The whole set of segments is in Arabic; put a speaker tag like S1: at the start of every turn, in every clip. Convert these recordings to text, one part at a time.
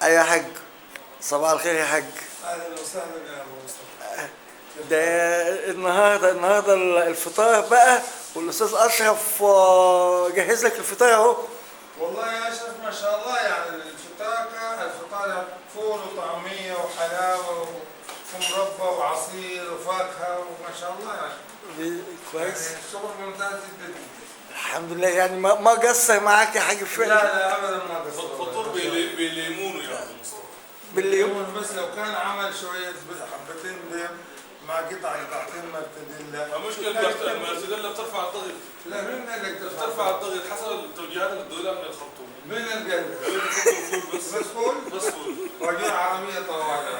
S1: ايوه يا حاج، صباح الخير يا حاج.
S2: اهلا وسهلا يا ابو مصطفى.
S1: ده النهارده الفطار بقى، والاستاذ اشرف جهز لك الفطار اهو.
S2: والله يا اشرف ما شاء الله، يعني الفطار فول وطعميه وحلاوه ومربى وعصير وفاكهه وما شاء الله يعني.
S1: كويس.
S2: يعني الشغل ممتاز جدا.
S1: الحمد لله، يعني ما قصر معاك يا حاج في
S2: لا لا ابدا ما قصر.
S3: فطور بليمونه يا ابو مصطفى.
S1: بالليمون.
S2: بس لو كان عمل شويه حبتين بيض مع قطعتين مرتديلا.
S3: المشكله المرسيديلا بترفع الضغط.
S2: لا مين قال لك
S3: بترفع الضغط حسب التوجيهات اللي بتدولها من الخرطوم.
S2: مين اللي قال لك؟
S3: قالوا لي فطور فول بس.
S2: بس فول؟
S3: بس فول.
S2: وجوه عربيه طوالي.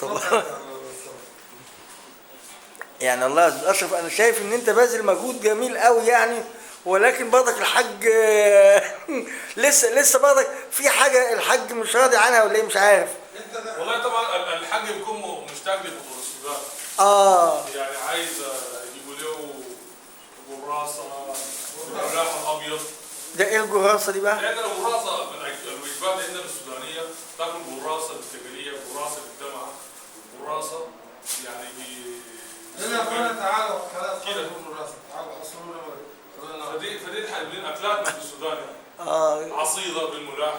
S1: طبعا. يعني الله يا استاذ اشرف، انا شايف ان انت باذل مجهود جميل قوي يعني، ولكن برضك الحاج لسه برضك في حاجه الحاج مش راضي عنها ولا ايه مش عارف.
S3: والله طبعا الحاج بيكون مشتاق لفطور السودان. يعني عايز يجيبوا له قراصه والملاح الابيض.
S1: ده ايه الجراسه دي بقى؟
S3: لان القراصه من الوجبات عندنا السودانيه تاكل قراصه بالتقليه، قراصه بالدمعه، قراصه يعني
S2: هنا اخوانا تعالوا خلاص
S3: كده.
S2: تعالوا حصلونا.
S3: فدي من اكلاتنا في السودان يعني. عصيده بالملاح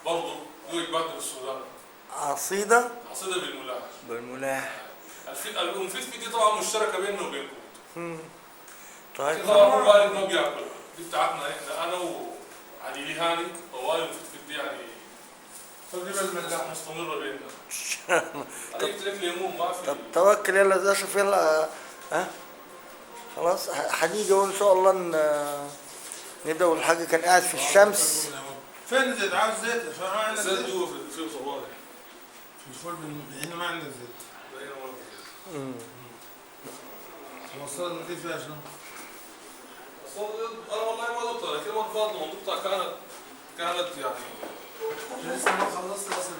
S3: برضه دي وجباتنا في السودان.
S1: عصيده
S3: بالملاح.
S1: بالملاح.
S3: الفلفل دي طبعا مشتركه بيننا وبينكم.
S1: طيب.
S3: طبعا ابو وائل ما بياكل، دي بتاعتنا احنا انا وعلي هاني. وائل الفلفل دي يعني
S2: تجيب الملاح
S3: مستمره بيننا. انا جبت لك ليمون ما في.
S1: طب توكل يلا يا اشرف يلا. خلاص هنيجي وان شاء الله نبدا. والحاج كان قاعد في الشمس.
S2: فين زيت؟ عاوز زيت؟ ما عندنا
S3: زيت
S2: زيت.
S3: جوا في صوالح.
S2: في الفول هنا ما عندنا زيت. وصلنا نضيف فيها شنو؟
S3: انا والله ما ضبطها، لكن المره اللي فاتت المنطقه كانت يعني
S2: لسه ما خلصت اصلا.